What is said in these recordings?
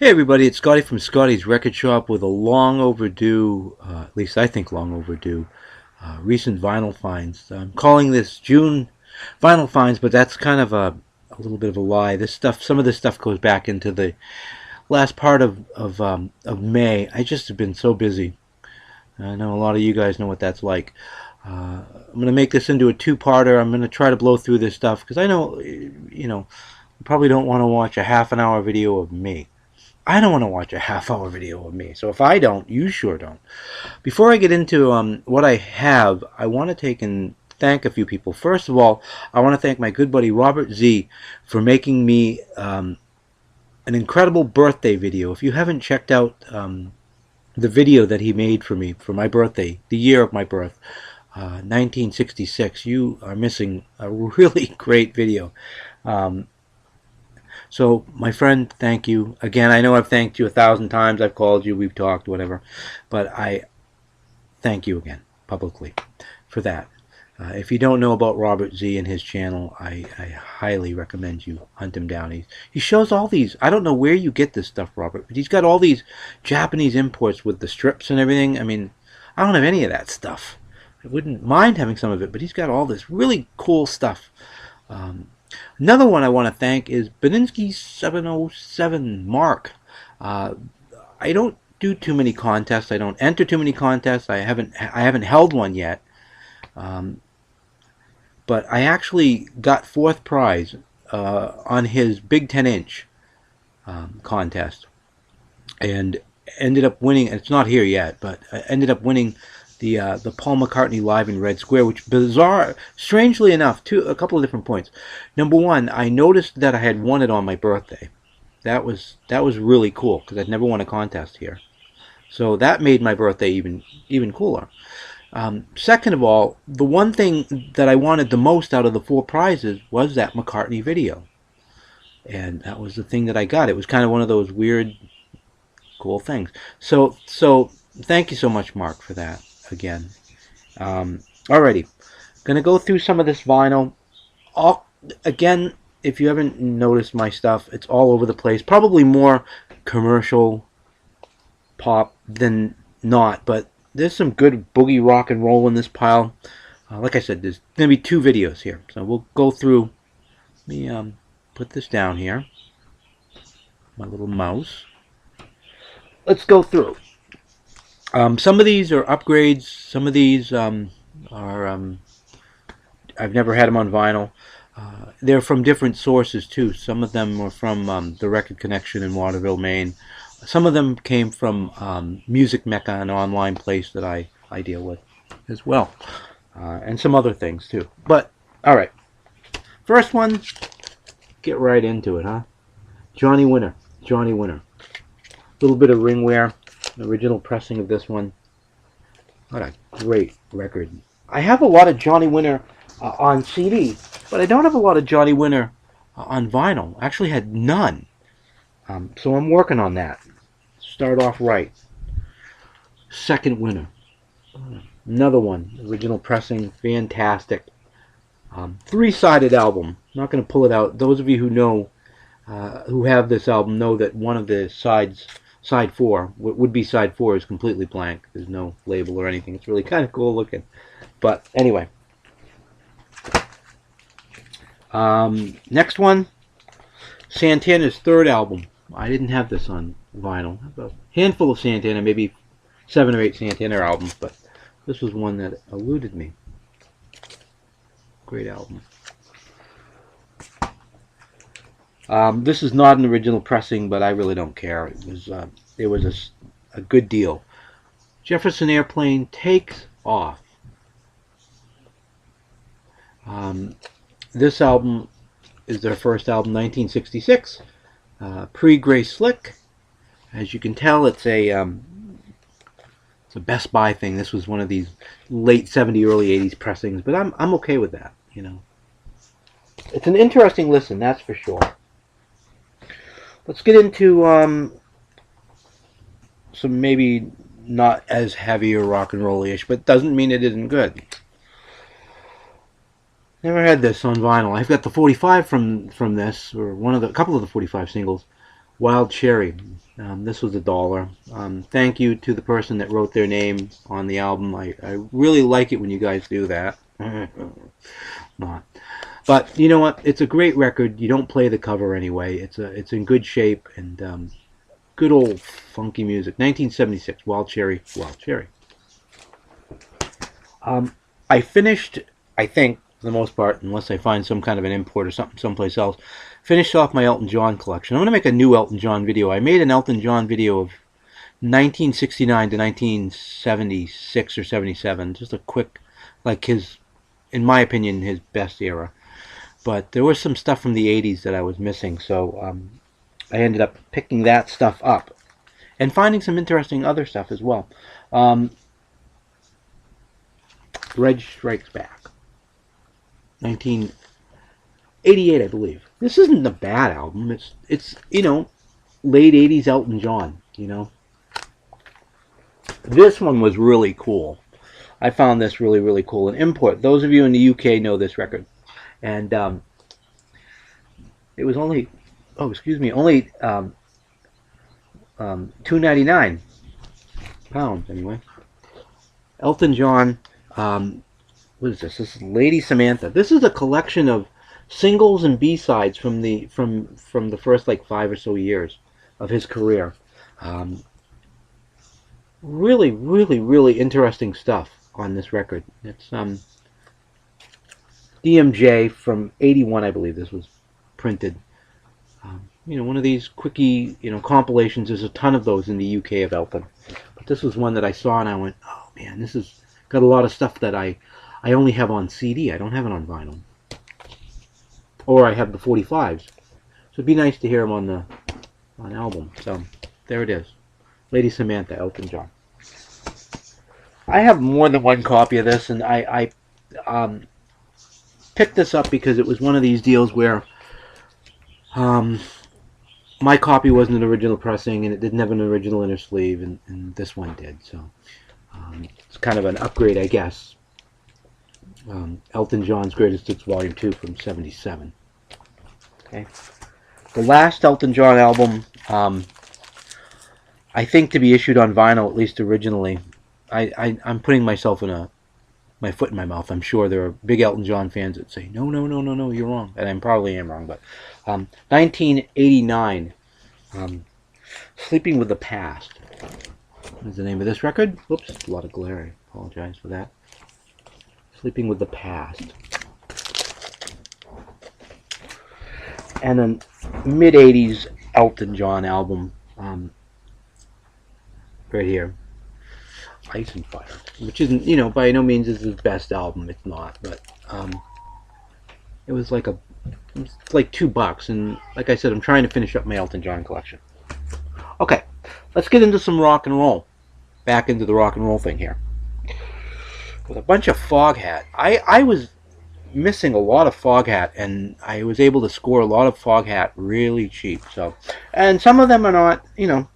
Hey everybody, it's Scotty from Scotty's Record Shop with a long overdue, at least I think long overdue, recent vinyl finds. I'm calling this June vinyl finds, but that's kind of a little bit of a lie. Some of this stuff goes back into the last part of May. I just have been so busy. I know a lot of you guys know what that's like. I'm going to make this into a two-parter. I'm going to try to blow through this stuff because I know, you probably don't want to watch a half an hour video of me. I don't want to watch a half-hour video of me. So if I don't, you sure don't. Before I get into what I have, I want to take and thank a few people. First of all, I want to thank my good buddy Robert Z for making me an incredible birthday video. If you haven't checked out the video that he made for me for my birthday, the year of my birth, 1966, you are missing a really great video. So, my friend, thank you. Again, I know I've thanked you 1,000 times. I've called you, we've talked, whatever. But I thank you again, publicly, for that. If you don't know about Robert Z and his channel, I highly recommend you hunt him down. He shows all these. I don't know where you get this stuff, Robert, but he's got all these Japanese imports with the strips and everything. I mean, I don't have any of that stuff. I wouldn't mind having some of it, but he's got all this really cool stuff. Another one I want to thank is Beninsky 707 Mark. I don't do too many contests. I don't enter too many contests. I haven't held one yet. But I actually got fourth prize on his big 10-inch contest, and ended up winning. It's not here yet, but I ended up winning the Paul McCartney Live in Red Square, which strangely enough, a couple of different points. Number one, I noticed that I had won it on my birthday. That was really cool because I'd never won a contest here, so that made my birthday even cooler. Second of all, the one thing that I wanted the most out of the four prizes was that McCartney video, and that was the thing that I got. It was kind of one of those weird, cool things. So thank you so much, Mark, for that. Again. Alrighty. Gonna go through some of this vinyl. Again, if you haven't noticed my stuff, it's all over the place. Probably more commercial pop than not, but there's some good boogie rock and roll in this pile. Like I said, there's gonna be two videos here, so we'll go through. Let me put this down here. My little mouse. Let's go through. Some of these are upgrades. Some of these are I've never had them on vinyl. They're from different sources too. Some of them are from the Record Connection in Waterville, Maine. Some of them came from Music Mecca, an online place that I deal with as well, and some other things too. But all right, first one, get right into it, huh? Johnny Winter. Johnny Winter. A little bit of ring wear. Original pressing of this one. What a great record. I have a lot of Johnny Winter on CD, but I don't have a lot of Johnny Winter on vinyl. I actually had none. So I'm working on that. Start off right. Second Winter. Another one. Original pressing. Fantastic. Three-sided album. I'm not going to pull it out. Those of you who know, who have this album, know that one of the sides, Side 4, would be Side 4, is completely blank. There's no label or anything. It's really kind of cool looking. But anyway. Next one, Santana's third album. I didn't have this on vinyl. I have a handful of Santana, maybe 7 or 8 Santana albums, but this was one that eluded me. Great album. This is not an original pressing, but I really don't care. It was a good deal. Jefferson Airplane Takes Off. This album is their first album, 1966, pre-Gray Slick. As you can tell, it's a Best Buy thing. This was one of these late 70s, early 80s pressings, but I'm okay with that. You know, it's an interesting listen, that's for sure. Let's get into some maybe not as heavy or rock and roll-ish, but doesn't mean it isn't good. Never had this on vinyl. I've got the 45 from this, or a couple of the 45 singles. Wild Cherry. This was $1. Thank you to the person that wrote their name on the album. I really like it when you guys do that. Not. But you know what? It's a great record. You don't play the cover anyway. It's in good shape and good old funky music. 1976. Wild Cherry. Wild Cherry. I finished, I think, for the most part, unless I find some kind of an import or something someplace else, finished off my Elton John collection. I'm going to make a new Elton John video. I made an Elton John video of 1969 to 1976 or 77. Just a quick, like his, in my opinion, his best era. But there was some stuff from the 80s that I was missing, so I ended up picking that stuff up and finding some interesting other stuff as well. Reg Strikes Back, 1988, I believe. This isn't a bad album. It's you know, late 80s Elton John. You know, this one was really cool. I found this really cool. An import. Those of you in the UK know this record, and it was only only £2.99 anyway. Elton John. What is this? This is Lady Samantha. This is a collection of singles and B-sides from the first like 5 or so years of his career. Really interesting stuff on this record. It's DMJ from '81, I believe this was printed. You know, one of these quickie, you know, compilations. There's a ton of those in the UK of Elton, but this was one that I saw and I went, oh man, this has got a lot of stuff that I only have on CD. I don't have it on vinyl, or I have the 45s. So it'd be nice to hear them on album. So there it is, Lady Samantha, Elton John. I have more than one copy of this, and I picked this up because it was one of these deals where my copy wasn't an original pressing, and it didn't have an original inner sleeve, and this one did. So it's kind of an upgrade, I guess. Elton John's Greatest Hits Volume 2 from '77. Okay, the last Elton John album, I think, to be issued on vinyl, at least originally. I'm putting myself in my foot in my mouth. I'm sure there are big Elton John fans that say, no, you're wrong. And I probably am wrong. But 1989, Sleeping with the Past is the name of this record. Whoops, a lot of glare. I apologize for that. Sleeping with the Past. And a mid-80s Elton John album right here. Ice and Fire, which isn't, you know, by no means is his best album. It's not, but it was like $2, and like I said, I'm trying to finish up my Elton John collection. Okay, let's get into some rock and roll. Back into the rock and roll thing here with a bunch of Foghat. I was missing a lot of Foghat, and I was able to score a lot of Foghat really cheap. So, and some of them are not, you know,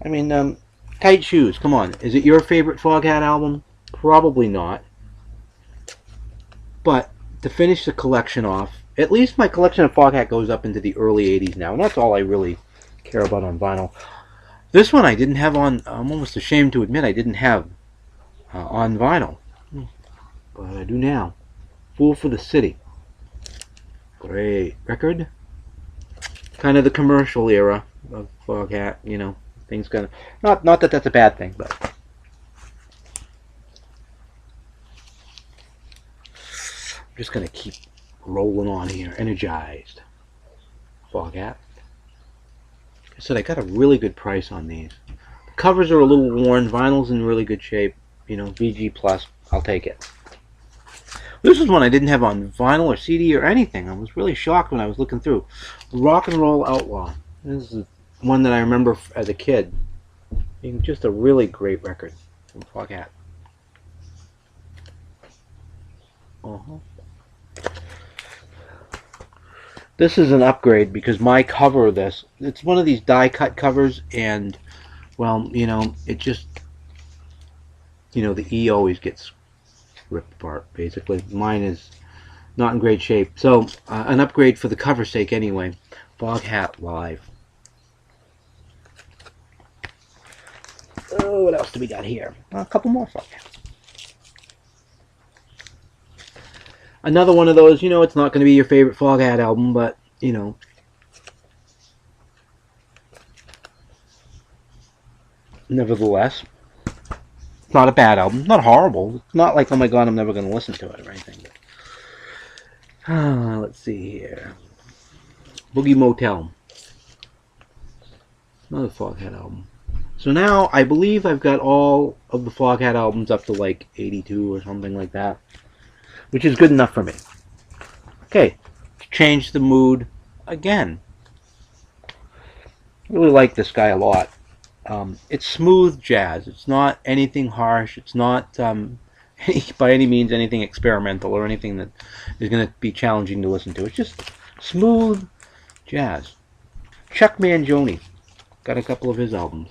I mean. Tight Shoes, come on. Is it your favorite Foghat album? Probably not. But to finish the collection off, at least my collection of Foghat goes up into the early 80s now, and that's all I really care about on vinyl. This one I didn't have on, I'm almost ashamed to admit I didn't have on vinyl. But I do now. Fool for the City. Great record. Kind of the commercial era of Foghat, you know. Things gonna not that that's a bad thing, but I'm just gonna keep rolling on here. Energized. Foghat. I said I got a really good price on these. The covers are a little worn. Vinyl's in really good shape. You know, VG plus. I'll take it. This is one I didn't have on vinyl or CD or anything. I was really shocked when I was looking through. Rock and Roll Outlaw. This is one that I remember as a kid being just a really great record from Foghat. This is an upgrade because my cover of this, it's one of these die cut covers, and well, you know, it just, you know, the E always gets ripped apart basically. Mine is not in great shape, so an upgrade for the cover's sake anyway. Foghat Live. Oh, what else do we got here? A couple more Foghat. Another one of those, it's not going to be your favorite Foghat album, but, nevertheless, it's not a bad album. It's not horrible. It's not like, oh my god, I'm never going to listen to it or anything. Let's see here. Boogie Motel. Another Foghat album. So now, I believe I've got all of the Foghat albums up to like 82 or something like that, which is good enough for me. Okay, let's change the mood again. I really like this guy a lot. It's smooth jazz. It's not anything harsh. It's not by any means anything experimental or anything that is going to be challenging to listen to. It's just smooth jazz. Chuck Mangione. Got a couple of his albums.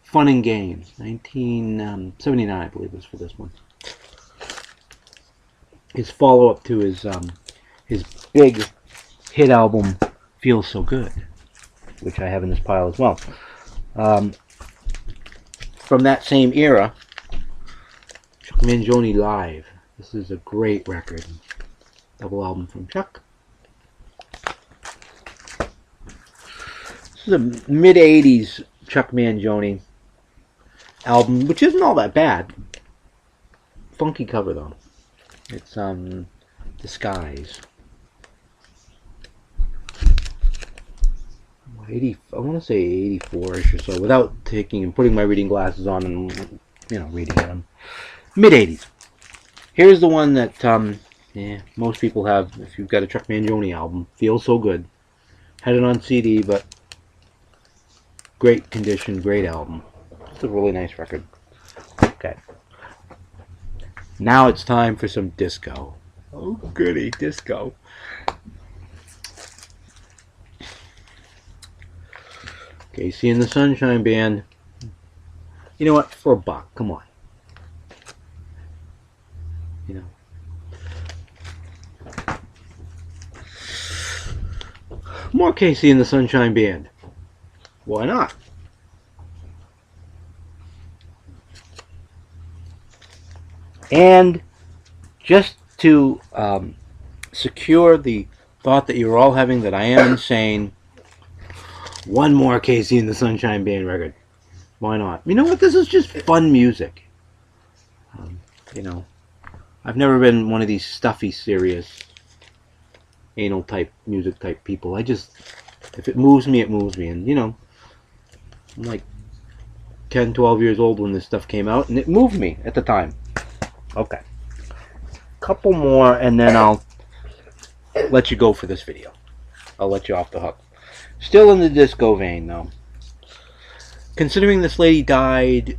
Fun and Games. 1979, I believe, was for this one. His follow-up to his big hit album, Feels So Good, which I have in this pile as well. From that same era, Chuck Mangione Live. This is a great record. Double album from Chuck. This is a mid-80s Chuck Mangione album, which isn't all that bad. Funky cover, though. It's, Disguise. I want to say 84-ish or so, without taking and putting my reading glasses on and, reading them. Mid-80s. Here's the one that, most people have, if you've got a Chuck Mangione album. Feels So Good. Had it on CD, but great condition, great album. It's a really nice record. Okay. Now it's time for some disco. Oh, goody, disco. KC and the Sunshine Band. You know what? For $1, come on. More KC and the Sunshine Band. Why not? And just to secure the thought that you're all having that I am insane, one more KC and the Sunshine Band record. Why not? You know what? This is just fun music. I've never been one of these stuffy, serious, anal type, music type people. If it moves me, it moves me. And, I'm like 10, 12 years old when this stuff came out, and it moved me at the time. Okay. Couple more, and then I'll let you go for this video. I'll let you off the hook. Still in the disco vein, though. Considering this lady died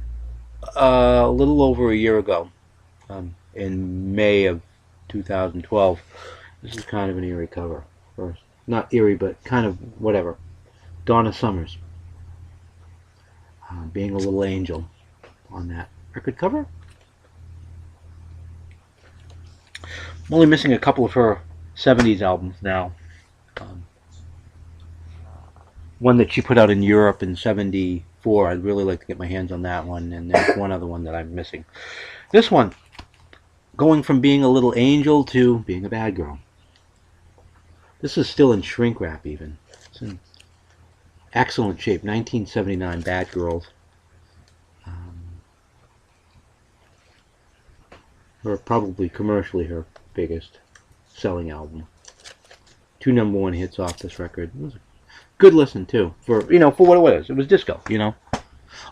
a little over a year ago, in May of 2012, this is kind of an eerie cover. Or not eerie, but kind of whatever. Donna Summers. Being a Little Angel on that record cover. I'm only missing a couple of her 70s albums now. One that she put out in Europe in 74. I'd really like to get my hands on that one. And there's one other one that I'm missing. This one, going from being a little angel to being a bad girl. This is still in shrink wrap even. It's in excellent shape. 1979 Bad Girls. Probably commercially her biggest selling album. 2 #1 hits off this record. It was a good listen too, for what it was. It was disco,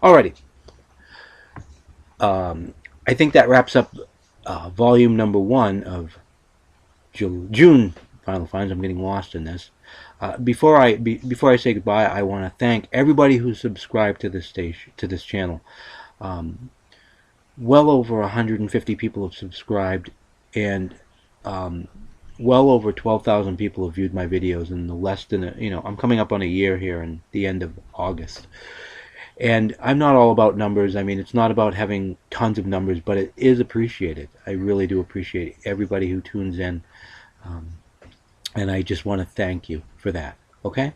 Alrighty. I think that wraps up volume #1 of June Final Finds. I'm getting lost in this. Before I say goodbye, I want to thank everybody who subscribed to this station, to this channel. Well over 150 people have subscribed, and well over 12,000 people have viewed my videos in the less than I'm coming up on a year here in the end of August. And I'm not all about numbers. I mean, it's not about having tons of numbers, but it is appreciated. I really do appreciate everybody who tunes in, and I just want to thank you for that. Okay?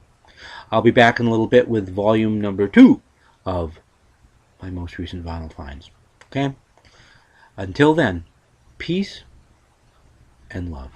I'll be back in a little bit with volume #2 of my most recent vinyl finds. Okay? Until then, peace and love.